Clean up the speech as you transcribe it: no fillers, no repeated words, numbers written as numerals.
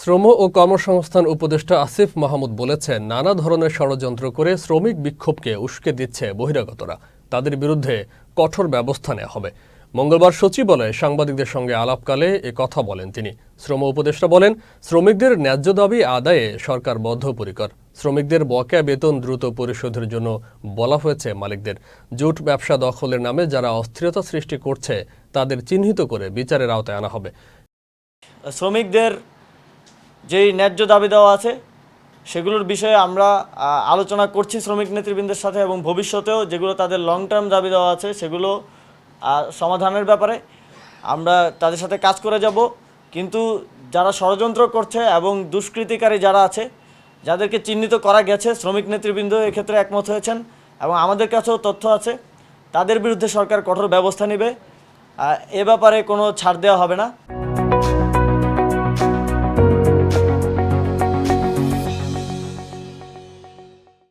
শ্রম ও কর্মসংস্থান উপদেষ্টা আসিফ মাহমুদ বলেছেন, নানা ধরনের ষড়যন্ত্র করে শ্রমিক বিক্ষোভকে উস্কে দিচ্ছে বহিরাগতরা। তাদের বিরুদ্ধে কঠোর ব্যবস্থা নেওয়া হবে। মঙ্গলবার সচিবালয়ে সাংবাদিকদের সঙ্গে আলাপকালে এ কথা বলেন তিনি। শ্রম উপদেষ্টা বলেন, শ্রমিকদের ন্যায্য দাবি আদায়ে সরকার বদ্ধপরিকর। শ্রমিকদের বকেয়া বেতন দ্রুত পরিশোধের জন্য বলা হয়েছে মালিকদের। জুট ব্যবসা দখলের নামে যারা অস্থিরতা সৃষ্টি করছে তাদের চিহ্নিত করে বিচারের আওতায় আনা হবে। শ্রমিকদের যেই ন্যায্য দাবি দেওয়া আছে সেগুলোর বিষয়ে আমরা আলোচনা করছি শ্রমিক নেতৃবৃন্দের সাথে, এবং ভবিষ্যতেও যেগুলো তাদের লং টার্ম দাবি দেওয়া আছে সেগুলো সমাধানের ব্যাপারে আমরা তাদের সাথে কাজ করে যাব। কিন্তু যারা ষড়যন্ত্র করছে এবং দুষ্কৃতিকারী যারা আছে, যাদেরকে চিহ্নিত করা গেছে, শ্রমিক নেতৃবৃন্দ এক্ষেত্রে একমত হয়েছেন এবং আমাদের কাছেও তথ্য আছে, তাদের বিরুদ্ধে সরকার কঠোর ব্যবস্থা নেবে। এ ব্যাপারে কোনো ছাড় দেওয়া হবে না।